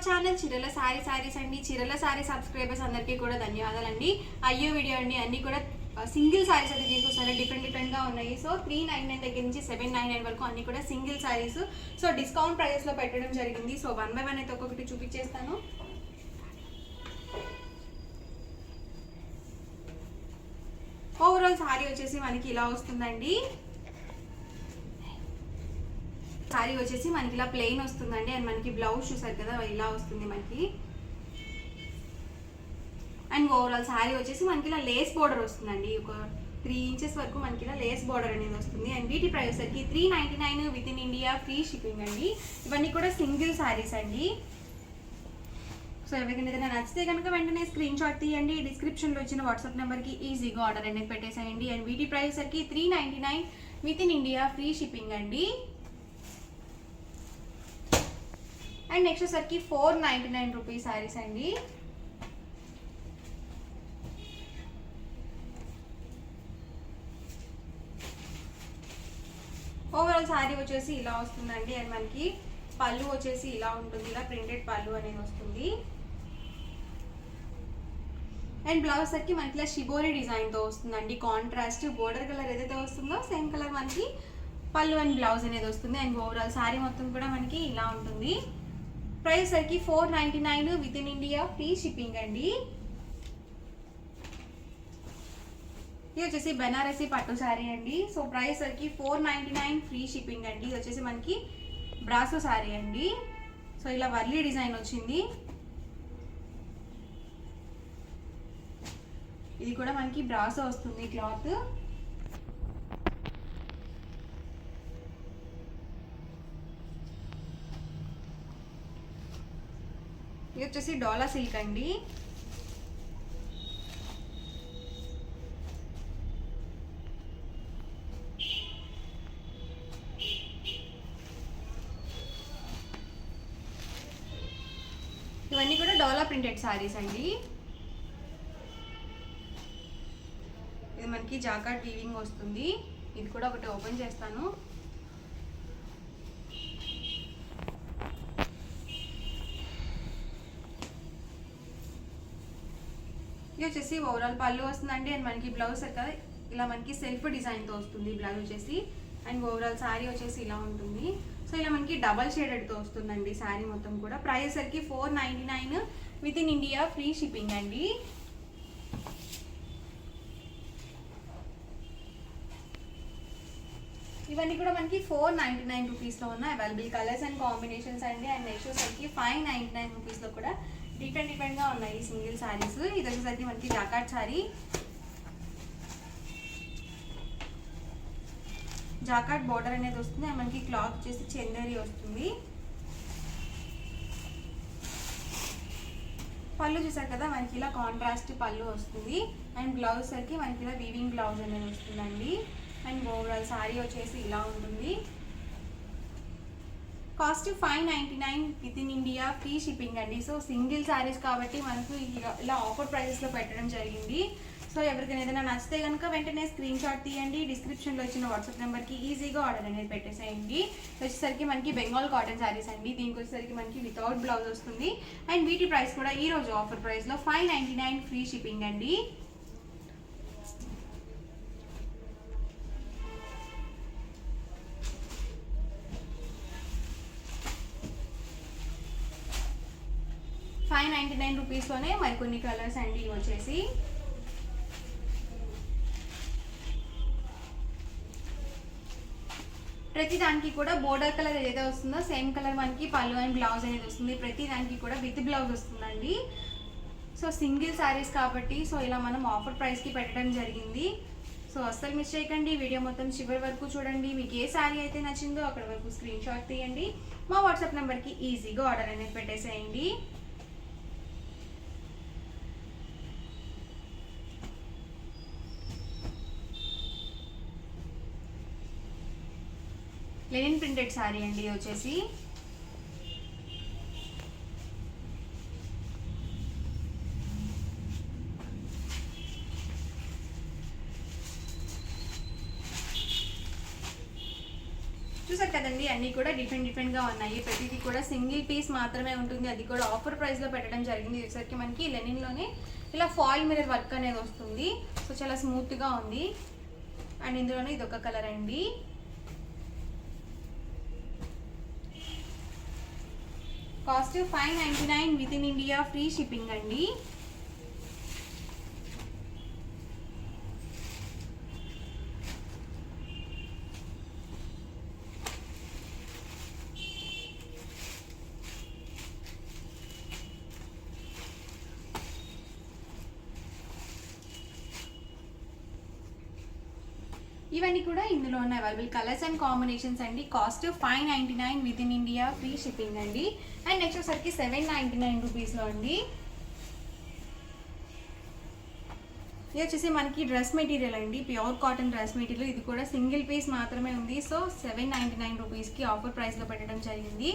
Our channel చీరల సారీస్ అండి. చీరల సారీ సబ్స్క్రైబర్స్ అందరికీ కూడా ధన్యవాదాలండి. అయ్యో వీడియో అండి, అన్ని కూడా సింగిల్ సారీస్ అయితే తీసుకొస్తారు. డిఫరెంట్ గా ఉన్నాయి. సో 399 దగ్గర నుంచి 799 వరకు అన్ని కూడా single saris. So discount price లో పెట్టడం జరిగింది. సో 1 by 1 అయితే ఒక్కొక్కటి చూపించేస్తాను. ఓవరాల్ సారీ వచ్చేసి మనకి ఇలా వస్తుందండి. సారీ వచ్చేసి మనకి ఇలా ప్లెయిన్ వస్తుందండి. అండ్ మనకి బ్లౌజ్ చూసారు కదా, ఇలా వస్తుంది మనకి. అండ్ ఓవరాల్ సారీ వచ్చేసి మనకి ఇలా లేస్ బోర్డర్ వస్తుందండి. ఒక 3 inches వరకు మనకి ఇలా లేస్ బోర్డర్ అనేది వస్తుంది. అండ్ వీటి ప్రైస్ వచ్చేసరికి 399 with in India, free shipping అండి. ఇవన్నీ కూడా సింగిల్ సారీస్ అండి. సో ఎవరికైనా ఏదైనా నచ్చితే కనుక వెంటనే స్క్రీన్ షాట్ తీయండి. డిస్క్రిప్షన్లో ఇచ్చిన వాట్సాప్ నెంబర్కి ఈజీగా ఆర్డర్ అనేది పెట్టేసేయండి. అండ్ వీటి ప్రైస్ వచ్చేసరికి 399 with in India, free shipping అండి. అండ్ నెక్స్ట్ వచ్చేసరికి 499 రూపీస్ సారీస్ అండి. ఓవరాల్ సారీ వచ్చేసి ఇలా వస్తుందండి. అండ్ మనకి పళ్ళు వచ్చేసి ఇలా ఉంటుంది. ఇలా ప్రింటెడ్ పళ్ళు అనేది వస్తుంది. అండ్ బ్లౌజ్ సరికి మనకి ఇలా షిబోరి డిజైన్తో వస్తుందండి. కాంట్రాస్ట్ బోర్డర్ కలర్ ఏదైతే వస్తుందో సేమ్ కలర్ మనకి పళ్ళు అండ్ బ్లౌజ్ అనేది వస్తుంది. అండ్ ఓవరాల్ సారీ మొత్తం కూడా మనకి ఇలా ఉంటుంది. ప్రైస్ సరికి 499 with in India, free shipping అండి. ఇది వచ్చేసి బెనారసీ పట్టు శారీ అండి. సో ప్రైస్ సరికి 499, ఫ్రీ షిప్పింగ్ అండి. ఇది వచ్చేసి మనకి బ్రాసో శారీ అండి. సో ఇలా వర్లీ డిజైన్ వచ్చింది. ఇది కూడా మనకి బ్రాసో వస్తుంది క్లాత్. ఇది వచ్చేసి డోలా సిల్క్ అండి. ఇవన్నీ కూడా డోలా ప్రింటెడ్ సారీస్ అండి. ఇది మనకి జాకార్డ్ వీవింగ్ వస్తుంది. ఇది కూడా ఒకటి ఓపెన్ చేస్తాను. ఇది వచ్చేసి ఓవరాల్ పళ్ళు వస్తుందండి. అండ్ మనకి బ్లౌజ్ కదా ఇలా మనకి సెల్ఫ్ డిజైన్తో వస్తుంది బ్లౌజ్ వచ్చేసి. అండ్ ఓవరాల్ శారీ వచ్చేసి ఇలా ఉంటుంది. సో ఇలా మనకి డబల్ షేడెడ్తో వస్తుందండి శారీ మొత్తం కూడా. ప్రైస్ సరికి 499 with in India, free shipping అండి. ఇవన్నీ కూడా మనకి 499 రూపీస్లో ఉన్న అవైలబుల్ కలర్స్ అండ్ కాంబినేషన్స్ అండి. అండ్ నెక్స్ట్ వచ్చేసరికి 599 రూపీస్లో కూడా డిఫరెంట్గా ఉన్నాయి సింగిల్ శారీస్. ఇది వచ్చేసరికి మనకి జాకార్డ్ శారీ. జాకార్డ్ బోర్డర్ అనేది వస్తుంది. మనకి క్లాత్ వచ్చేసి చందేరి వస్తుంది. పళ్ళు చూసారు కదా మనకి ఇలా కాంట్రాస్ట్ పళ్ళు వస్తుంది. అండ్ బ్లౌజ్ సరికి మనకి ఇలా వీవింగ్ బ్లౌజ్ అనేది వస్తుందండి. అండ్ ఓవరాల్ శారీ వచ్చేసి ఇలా ఉంటుంది. Cost 599 with in India, free shipping అండి. సో సింగిల్ శారీస్ కాబట్టి మనకు ఇలా ఆఫర్ ప్రైజెస్లో పెట్టడం జరిగింది. సో ఎవరికైనా ఏదైనా నచ్చితే కనుక వెంటనే స్క్రీన్ షాట్ తీయండి. డిస్క్రిప్షన్లో ఇచ్చిన వాట్సాప్ నెంబర్కి ఈజీగా ఆర్డర్ అనేది పెట్టేసేయండి. వచ్చేసరికి మనకి బెంగాల్ కాటన్ శారీస్ అండి. దీనికి వచ్చేసరికి మనకి వితౌట్ బ్లౌజ్ వస్తుంది. అండ్ వీటి ప్రైస్ కూడా ఈ రోజు ఆఫర్ ప్రైస్లో 599, ఫ్రీ షిప్పింగ్ అండి. రూపీస్లోనే మరికొన్ని కలర్స్ అండి. ఇవి వచ్చేసి ప్రతి దానికి కూడా బోర్డర్ కలర్ ఏదైతే వస్తుందో సేమ్ కలర్ మనకి పళ్ళు అండ్ బ్లౌజ్ అనేది వస్తుంది. ప్రతి దానికి కూడా విత్ బ్లౌజ్ వస్తుందండి. సో సింగిల్ శారీస్ కాబట్టి సో ఇలా మనం ఆఫర్ ప్రైస్కి పెట్టడం జరిగింది. సో అస్సలు మిస్ చేయకండి. వీడియో మొత్తం చివరి వరకు చూడండి. మీకు ఏ శారీ అయితే నచ్చిందో అక్కడ వరకు స్క్రీన్ షాట్ తీయండి. మా వాట్సాప్ నెంబర్కి ఈజీగా ఆర్డర్ అనేది పెట్టేసేయండి. లెనిన్ ప్రింటెడ్ శారీ అండి వచ్చేసి. చూసారు కదండి, అన్నీ కూడా డిఫరెంట్గా ఉన్నాయి. ప్రతిదీ కూడా సింగిల్ పీస్ మాత్రమే ఉంటుంది, అది కూడా ఆఫర్ ప్రైస్లో పెట్టడం జరిగింది. వచ్చేసరికి మనకి లెనిన్లోనే ఇలా ఫాయిల్ మిర్రర్ వర్క్ అనేది వస్తుంది. సో చాలా స్మూత్గా ఉంది. అండ్ ఇందులోనే ఇది ఒక కలర్ అండి. Cost 599 with in India, free shipping అండి. ఇవన్నీ కూడా ఇందులో ఉన్న అవైలబుల్ కలర్స్ అండ్ కాంబినేషన్స్ అండి. Cost 599 with in India, free shipping అండి. అండ్ నెక్స్ట్ వచ్చరికి 799 రూపీస్లో అండి. ఇది వచ్చేసి మనకి డ్రెస్ మెటీరియల్ అండి, ప్యూర్ కాటన్ డ్రెస్ మెటీరియల్. ఇది కూడా సింగిల్ పీస్ మాత్రమే ఉంది. సో 799 రూపీస్కి ఆఫర్ ప్రైస్లో పెట్టడం జరిగింది.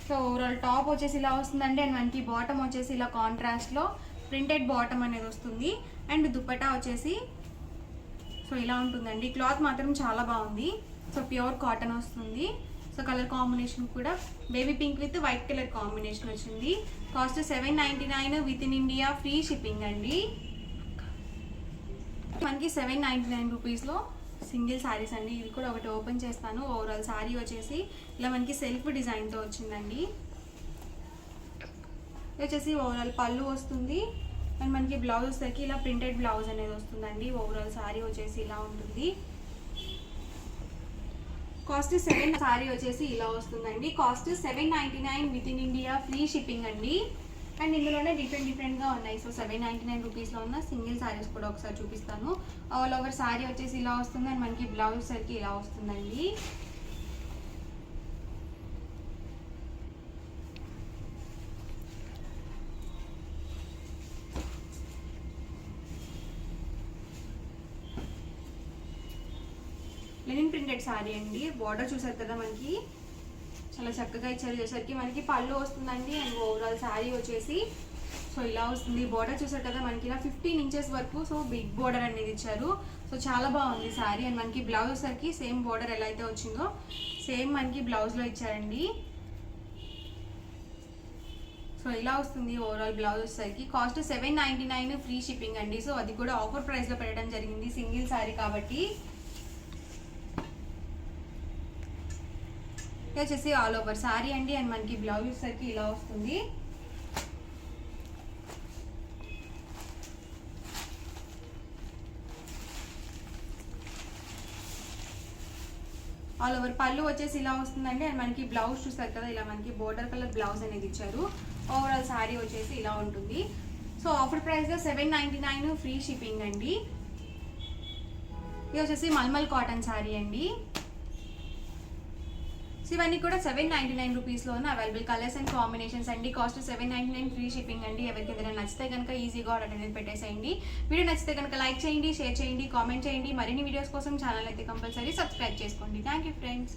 సో ఓవరాల్ టాప్ వచ్చేసి ఇలా వస్తుందండి. అండ్ మనకి బాటమ్ వచ్చేసి ఇలా కాంట్రాస్ట్లో ప్రింటెడ్ బాటమ్ అనేది వస్తుంది. అండ్ దుపట్టా వచ్చేసి సో ఇలా ఉంటుందండి. క్లాత్ మాత్రం చాలా బాగుంది. సో ప్యూర్ కాటన్ వస్తుంది. సో కలర్ కాంబినేషన్ కూడా baby pink with white colour combination వచ్చింది. Cost 799 within India, free shipping అండి. మనకి 799 రూపీస్లో సింగిల్ శారీస్ అండి. ఇది కూడా ఒకటి ఓపెన్ చేస్తాను. ఓవరాల్ శారీ వచ్చేసి ఇలా మనకి సెల్ఫ్ డిజైన్తో వచ్చిందండి. ఇది వచ్చేసి ఓవరాల్ పళ్ళు వస్తుంది. అండ్ మనకి బ్లౌజ్ వచ్చేసరికి ఇలా ప్రింటెడ్ బ్లౌజ్ అనేది వస్తుందండి. ఓవరాల్ శారీ వచ్చేసి ఇలా ఉంటుంది. కాస్ట్ 7 శారీ వచ్చేసి ఇలా వస్తుందండి. Cost 799 within India, free shipping అండి. అండ్ ఇందులోనే డిఫరెంట్గా ఉన్నాయి. సో 799 రూపీస్లో ఉన్న సింగిల్ శారీస్ కూడా ఒకసారి చూపిస్తాను. ఆల్ ఓవర్ శారీ వచ్చేసి ఇలా వస్తుంది. అండ్ మనకి బ్లౌజ్ వచ్చేసరికి ఇలా వస్తుందండి. లెనిన్ ప్రింటెడ్ శారీ అండి. బార్డర్ చూసారు కదా, మనకి చాలా చక్కగా ఇచ్చారు. వచ్చేసరికి మనకి పళ్ళు వస్తుందండి. అండ్ ఓవరాల్ శారీ వచ్చేసి సో ఇలా వస్తుంది. బార్డర్ చూసారు కదా, మనకి ఇలా 15 ఇంచెస్ వరకు సో బిగ్ బార్డర్ అనేది ఇచ్చారు. సో చాలా బాగుంది శారీ. అండ్ మనకి బ్లౌజ్ వచ్చేసరికి సేమ్ బార్డర్ ఎలా అయితే వచ్చిందో సేమ్ మనకి బ్లౌజ్లో ఇచ్చారండి. సో ఇలా వస్తుంది ఓవరాల్ బ్లౌజ్ వచ్చేసరికి. కాస్ట్ 799, ఫ్రీ షిప్పింగ్ అండి. సో అది కూడా ఆఫర్ ప్రైస్లో పెట్టడం జరిగింది, సింగిల్ శారీ కాబట్టి. ఇది వచ్చేసి ఆల్ ఓవర్ శారీ అండి. అండ్ మనకి బ్లౌజ్ వచ్చేసరికి ఇలా వస్తుంది. ఆల్ ఓవర్ పళ్ళు వచ్చేసి ఇలా వస్తుందండి. అండ్ మనకి బ్లౌజ్ చూస్తారు కదా, ఇలా మనకి బోర్డర్ కలర్ బ్లౌజ్ అనేది ఇచ్చారు. ఓవరాల్ శారీ వచ్చేసి ఇలా ఉంటుంది. సో ఆఫర్ ప్రైస్లో 799, ఫ్రీ షిప్పింగ్ అండి. ఇది వచ్చేసి మల్మల్ కాటన్ శారీ అండి. సో ఇవన్నీ కూడా 799 రూపీస్లో ఉన్న అవైలబుల్ కలర్స్ అండ్ కాంబినేషన్స్ అండి. కాస్ట్ 799, ఫ్రీ షిప్పింగ్ అండి. ఎవరికి ఏదైనా నచ్చితే కనుక ఈజీగా ఆర్డర్ అనేది పెట్టేసేయండి. వీడియో నచ్చితే కనుక లైక్ చేయండి, షేర్ చేయండి, కామెంట్ చేయండి. మరిన్ని వీడియోస్ కోసం ఛానల్ అయితే కంపల్సరీ సబ్స్క్రైబ్ చేసుకోండి. Thank you friends.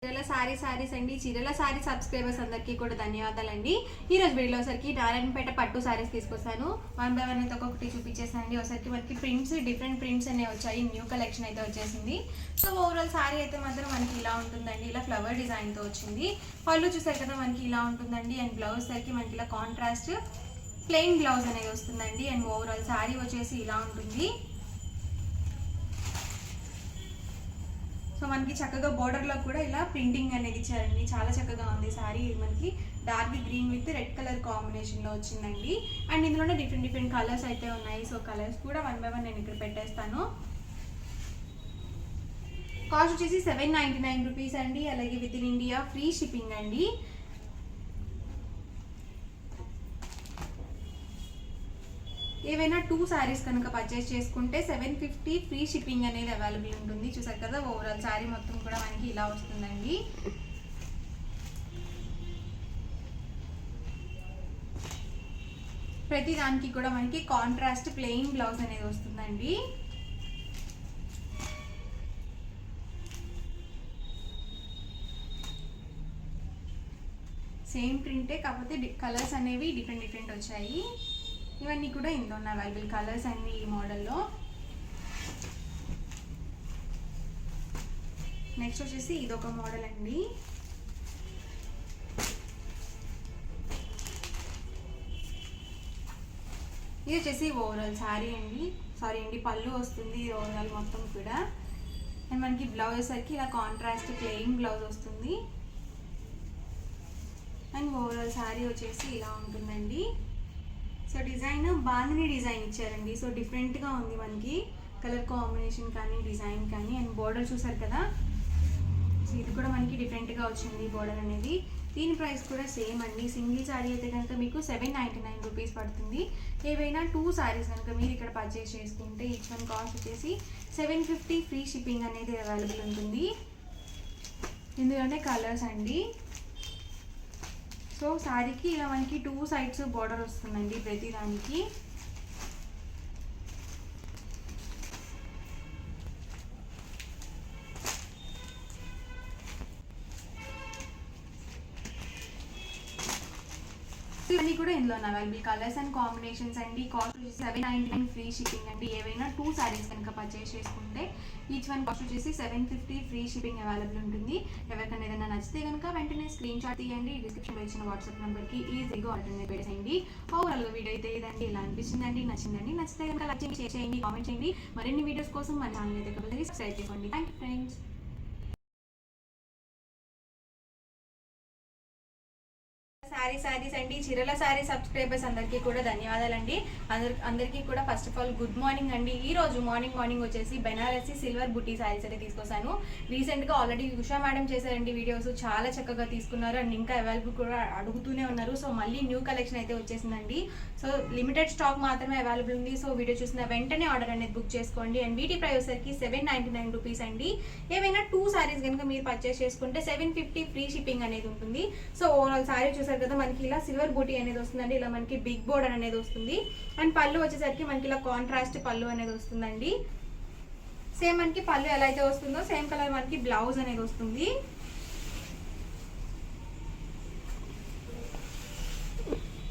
చీరల సారీస్ అండి. చీరల సారీ సబ్స్క్రైబర్స్ అందరికీ కూడా ధన్యవాదాలండి. ఈరోజు వీడియోలో ఒకసారికి నారాయణపేట పట్టు సారీస్ తీసుకొస్తాను. 1 by 1 అయితే ఒక్కొక్కటి చూపించేసానండి. ఒకసారికి మనకి ప్రింట్స్, డిఫరెంట్ ప్రింట్స్ అనేవి వచ్చాయి. న్యూ కలెక్షన్ అయితే వచ్చేసింది. సో ఓవరాల్ సారీ అయితే మాత్రం మనకి ఇలా ఉంటుందండి. ఇలా ఫ్లవర్ డిజైన్తో వచ్చింది. పళ్ళు చూసారు కదా, మనకి ఇలా ఉంటుందండి. అండ్ బ్లౌజ్ సరికి మనకి ఇలా కాంట్రాస్ట్ ప్లెయిన్ బ్లౌజ్ అనేది వస్తుందండి. అండ్ ఓవరాల్ సారీ వచ్చేసి ఇలా ఉంటుంది. సో మనకి చక్కగా బోర్డర్లో కూడా ఇలా ప్రింటింగ్ అనేది ఇచ్చారండి. చాలా చక్కగా ఉంది సారీ. మనకి dark green with red colour కాంబినేషన్లో వచ్చిందండి. అండ్ ఇందులోనే డిఫరెంట్ కలర్స్ అయితే ఉన్నాయి. సో కలర్స్ కూడా 1 by 1 నేను ఇక్కడ పెట్టేస్తాను. కాస్ట్ వచ్చేసి 799 రూపీస్ అండి. అలాగే with in India, free shipping అండి. ఏవైనా 2 సారీస్ కనుక పర్చేస్ చేసుకుంటే 750 ఫ్రీ షిప్పింగ్ అనేది అవైలబుల్ ఉంటుంది. చూసారు కదా, ఓవరాల్ సారీ మొత్తం కూడా మనకి ఇలా వస్తుందండి. ప్రతి దానికి కూడా మనకి కాంట్రాస్ట్ ప్లెయిన్ బ్లౌజ్ అనేది వస్తుందండి. సేమ్ ప్రింటే, కాకపోతే కలర్స్ అనేవి డిఫరెంట్ వచ్చాయి. ఇవన్నీ కూడా ఇందులో ఉన్న అవైలబుల్ కలర్స్ అన్ని ఈ మోడల్లో. నెక్స్ట్ వచ్చేసి ఇదొక మోడల్ అండి. ఇది వచ్చేసి ఓవరాల్ శారీ అండి, పళ్ళు వస్తుంది ఓవరాల్ మొత్తం కూడా. అండ్ మనకి బ్లౌజ్ వచ్చేసరికి ఇలా కాంట్రాస్ట్ ప్లెయిన్ బ్లౌజ్ వస్తుంది. అండ్ ఓవరాల్ శారీ వచ్చేసి ఇలా ఉంటుందండి. సో డిజైన్ బాందిని డిజైన్ ఇచ్చారండి. సో డిఫరెంట్గా ఉంది మనకి కలర్ కాంబినేషన్ కానీ డిజైన్ కానీ. అండ్ బోర్డర్ చూసారు కదా, సో ఇది కూడా మనకి డిఫరెంట్గా వచ్చింది బోర్డర్ అనేది. దీని ప్రైస్ కూడా సేమ్ అండి. సింగిల్ శారీ అయితే కనుక మీకు 799 రూపీస్ పడుతుంది. ఏవైనా 2 శారీస్ కనుక మీరు ఇక్కడ పర్చేస్ చేసుకుంటే ఈచ్ వన్ కాస్ట్ వచ్చేసి 750 ఫ్రీ షిప్పింగ్ అనేది అవైలబుల్ ఉంటుంది. ఎందుకంటే కలర్స్ అండి. సో శారీకి ఇలా మనకి 2 సైడ్స్ బోర్డర్ వస్తుందండి ప్రతి దానికి. ఇవన్నీ కూడా ఇందులో అవైలబుల్ కలర్స్ అండ్ కాంబినేషన్స్ అండి. కాస్ట్ వచ్చేసి 799 ఫ్రీ షిప్పింగ్ అండి. ఏవైనా 2 శారీస్ కనుక పర్చేస్ చేసుకుంటే ఈచ్ వన్ కాస్ట్ వచ్చేసి 750 ఫ్రీ షిప్పింగ్ అవైలబుల్ ఉంటుంది. ఎవరికైనా ఏదైనా నచ్చితే కనుక వెంటనే స్క్రీన్ షాట్ తీయండి. డిస్క్రిప్షన్లో ఇచ్చిన వాట్సాప్ నెంబర్కి ఈజీగా ఆర్డర్ పెట్టేయండి. ఓవరాల్గా వీడియో అయితే ఇదండి. ఇలా అనిపించిందండి, నచ్చిందండి. నచ్చితే కనుక లైక్ చేయండి, షేర్ చేయండి, కామెంట్ చేయండి. మరిన్ని వీడియోస్ కోసం మన ఛానల్ అయితే కంపల్సరీ సబ్స్క్రైబ్ చేసుకోండి. Thank you friends. శారీస్ అండి, చీరల శారీ సబ్స్క్రైబర్స్ అందరికీ కూడా ధన్యవాదాలండి. అందరికీ కూడా first of all good morning అండి. ఈ రోజు మార్నింగ్ వచ్చేసి బెనారసి సిల్వర్ బుటీ శారీస్ అయితే తీసుకొస్తాను. రీసెంట్గా ఆల్రెడీ ఉషా మేడం చేశారండి వీడియోస్, చాలా చక్కగా తీసుకున్నారు. అండ్ ఇంకా అవైలబుల్ కూడా అడుగుతూనే ఉన్నారు. సో మళ్ళీ న్యూ కలెక్షన్ అయితే వచ్చేసిందండి. సో లిమిటెడ్ స్టాక్ మాత్రమే అవైలబుల్ ఉంది. సో వీడియో చూసిన వెంటనే ఆర్డర్ అనేది బుక్ చేసుకోండి. అండ్ వీటి ప్రైస్ సరికి 799 రూపీస్ అండి. ఏవైనా 2 శారీస్ కనుక మీరు పర్చేస్ చేసుకుంటే 750 ఫ్రీ షిప్పింగ్ అనేది ఉంటుంది. సో ఓవరాల్ శారీ చూసారు కదా, మనకి ఇలా సిల్వర్ బూటీ అనేది వస్తుందండి. ఇలా మనకి బిగ్ బోర్డర్ అనేది వస్తుంది. అండ్ పళ్ళు వచ్చేసరికి మనకి ఇలా కాంట్రాస్ట్ పళ్ళు అనేది వస్తుందండి. సేమ్ మనకి పళ్ళు ఎలా అయితే వస్తుందో సేమ్ కలర్ మనకి బ్లౌజ్ అనేది వస్తుంది.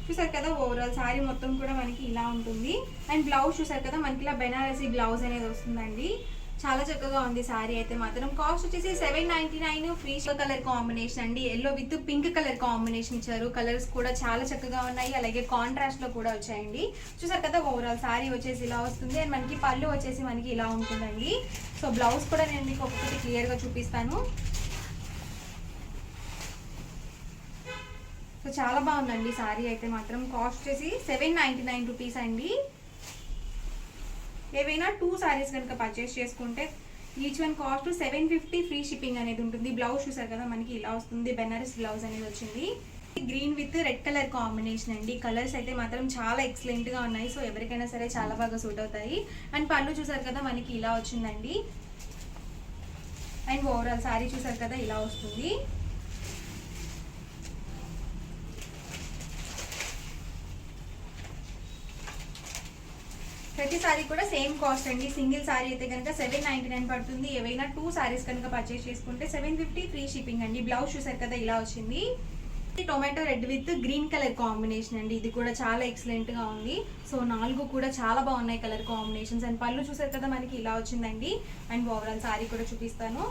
చూసారు కదా, ఓవరాల్ శారీ మొత్తం కూడా మనకి ఇలా ఉంటుంది. అండ్ బ్లౌజ్ చూసారు కదా, మనకి ఇలా బెనారసీ బ్లౌజ్ అనేది వస్తుందండి. చాలా చక్కగా ఉంది శారీ అయితే మాత్రం. కాస్ట్ వచ్చేసి 799 ఫ్రీ కలర్ కాంబినేషన్ అండి. Yellow with pink colour combination ఇచ్చారు. కలర్స్ కూడా చాలా చక్కగా ఉన్నాయి. అలాగే కాంట్రాస్ట్ లో కూడా వచ్చాయండి. చూసారు కదా, ఓవరాల్ శారీ వచ్చేసి ఇలా వస్తుంది. అండ్ మనకి పళ్ళు వచ్చేసి మనకి ఇలా ఉంటుందండి. సో బ్లౌజ్ కూడా నేను మీకు ఒక్కొక్కటి క్లియర్ గా చూపిస్తాను. సో చాలా బాగుందండి శారీ అయితే మాత్రం. కాస్ట్ వచ్చేసి 799 రూపీస్ అండి. ఏవైనా 2 శారీస్ కనుక పర్చేస్ చేసుకుంటే each one cost 750 free shipping అనేది ఉంటుంది. బ్లౌజ్ చూసారు కదా, మనకి ఇలా వస్తుంది. బెనారస్ బ్లౌజ్ అనేది వచ్చింది. Green with red colour combination అండి. కలర్స్ అయితే మాత్రం చాలా ఎక్సలెంట్ గా ఉన్నాయి. సో ఎవరికైనా సరే చాలా బాగా సూట్ అవుతాయి. అండ్ పళ్ళు చూసారు కదా, మనకి ఇలా వచ్చిందండి. అండ్ ఓవరాల్ శారీ చూసారు కదా, ఇలా వస్తుంది. ప్రతి సారీ కూడా సేమ్ కాస్ట్ అండి. సింగిల్ సారీ అయితే కనుక 799 పడుతుంది. ఏవైనా 2 సారీస్ కనుక పర్చేస్ చేసుకుంటే 750 ఫ్రీ షిప్పింగ్ అండి. బ్లౌజ్ చూసారు కదా, ఇలా వచ్చింది. Tomato red with green colour combination అండి. ఇది కూడా చాలా ఎక్సలెంట్ గా ఉంది. సో 4 కూడా చాలా బాగున్నాయి కలర్ కాంబినేషన్స్. అండ్ పళ్ళు చూసారు కదా, మనకి ఇలా వచ్చిందండి. అండ్ ఓవరాల్ సారీ కూడా చూపిస్తాను.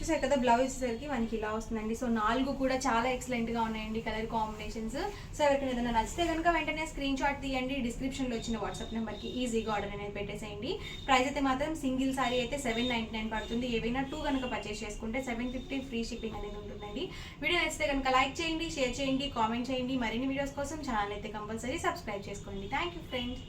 చూసారు కదా, బ్లౌజ్ వచ్చేసరికి మనకి ఇలా వస్తుందండి. సో 4 కూడా చాలా ఎక్సలెంట్ గా ఉన్నాయండి కలర్ కాంబినేషన్స్. సో ఎవరికైనా ఏదైనా నచ్చితే కనుక వెంటనే స్క్రీన్ షాట్ తీయండి. డిస్క్రిప్షన్ లో వచ్చిన వాట్సాప్ నెంబర్ కి ఈజీగా ఆర్డర్ అనేది పెట్టేసేయండి. ప్రైస్ అయితే మాత్రం సింగిల్ సారీ అయితే 799 పడుతుంది. ఏవైనా 2 కనుక పర్చేస్ చేసుకుంటే 750 ఫ్రీ షిప్పింగ్ అనేది ఉంటుందండి. వీడియో నచ్చితే కనుక లైక్ చేయండి, షేర్ చేయండి, కామెంట్ చేయండి. మరిన్ని వీడియోస్ కోసం ఛానల్ అయితే కంపల్సరీ సబ్స్క్రైబ్ చేసుకోండి. Thank you friends.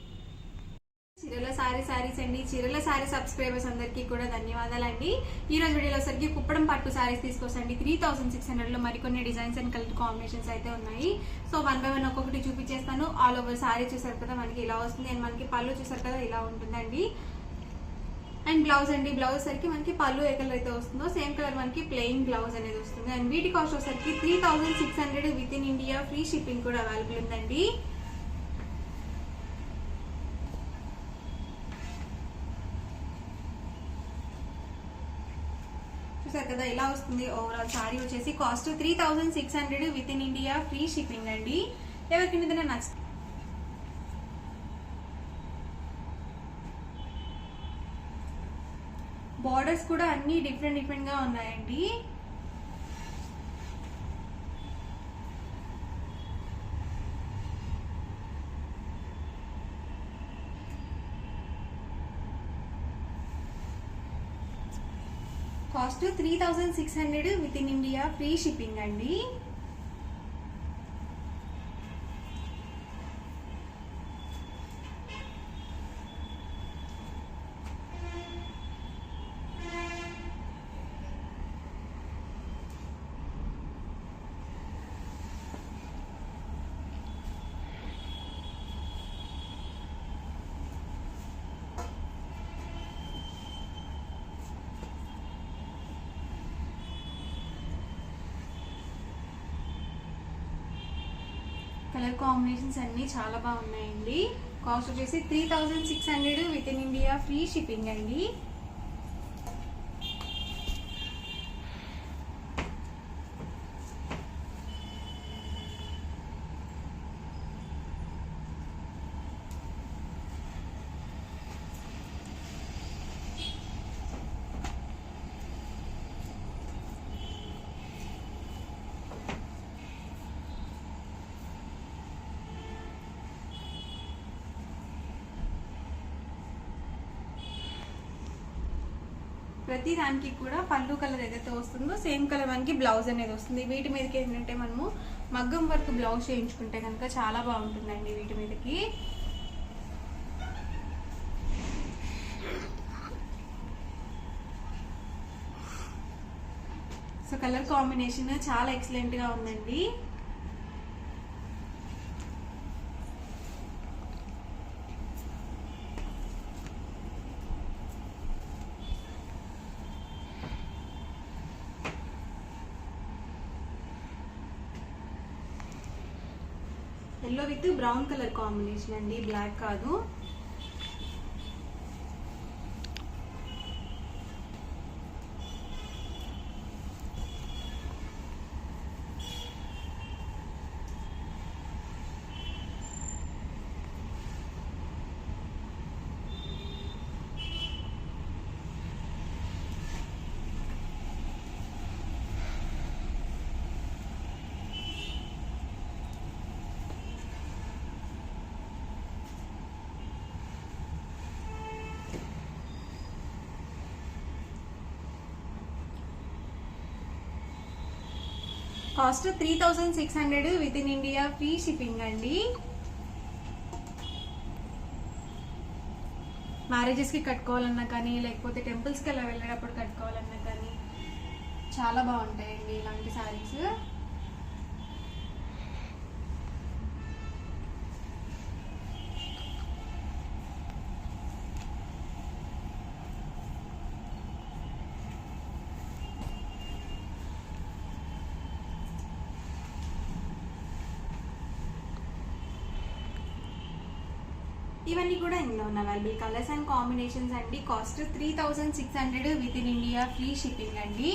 చీరల శారీస్ అండి. చీరల శారీ సబ్స్క్రైబర్స్ అందరికీ కూడా ధన్యవాదాలండి. ఈ రోజు వీడియోలో సరికి కుప్పడం పట్టు శారీస్ తీసుకొస్తండి. 3600 లో మరికొన్ని డిజైన్స్ అండ్ కలర్ కాంబినేషన్స్ అయితే ఉన్నాయి. సో 1 by 1 ఒక్కొక్కటి చూపించేస్తాను. ఆల్ ఓవర్ శారీ చూసారు కదా, మనకి ఇలా వస్తుంది. అండ్ మనకి పళ్ళు చూసారు కదా, ఇలా ఉంటుందండి. అండ్ బ్లౌజ్ అండి, బ్లౌజ్ సరికి మనకి పళ్ళు ఏ కలర్ అయితే వస్తుందో సేమ్ కలర్ మనకి ప్లెయిన్ బ్లౌజ్ అనేది వస్తుంది. అండ్ వీటి కాస్ట్ వచ్చేసరికి 3600 with in India. Free shipping కూడా అవైలబుల్ ఉందండి. చూసారు కదా ఇలా వస్తుంది ఓవరాల్ శారీ వచ్చేసి. Cost 3600 with in India, free shipping అండి. ఎవరికి ఏదైనా నచ్చుతుంది. బార్డర్స్ కూడా అన్ని డిఫరెంట్ గా ఉన్నాయండి. Cost 3600 with in India, free shipping అండి. కలర్ కాంబినేషన్స్ అన్ని చాలా బాగున్నాయండి. కాస్ట్ వచ్చేసి 3600 with in India, free shipping అండి. ప్రతి దానికి కూడా పళ్ళు కలర్ ఏదైతే వస్తుందో సేమ్ కలర్ మనకి బ్లౌజ్ అనేది వస్తుంది. వీటి మీదకి ఏంటంటే మనము మగ్గం వర్క్ బ్లౌజ్ చేయించుకుంటే కనుక చాలా బాగుంటుందండి వీటి మీదకి. సో కలర్ కాంబినేషన్ చాలా ఎక్సలెంట్ గా ఉందండి. Yellow with brown colour combination అండి, బ్లాక్ కాదు. Cost 3600 with in India, free shipping అండి. మ్యారేజెస్ కి కట్టుకోవాలన్నా కానీ లేకపోతే టెంపుల్స్ కి అలా వెళ్ళేటప్పుడు కట్టుకోవాలన్నా కానీ చాలా బాగుంటాయండి ఇలాంటి సారీస్. ఇవన్నీ కూడా ఇందులో ఉన్న అవైలబుల్ కలర్స్ అండ్ కాంబినేషన్స్ అండి. Cost 3600 with in India, free shipping అండి.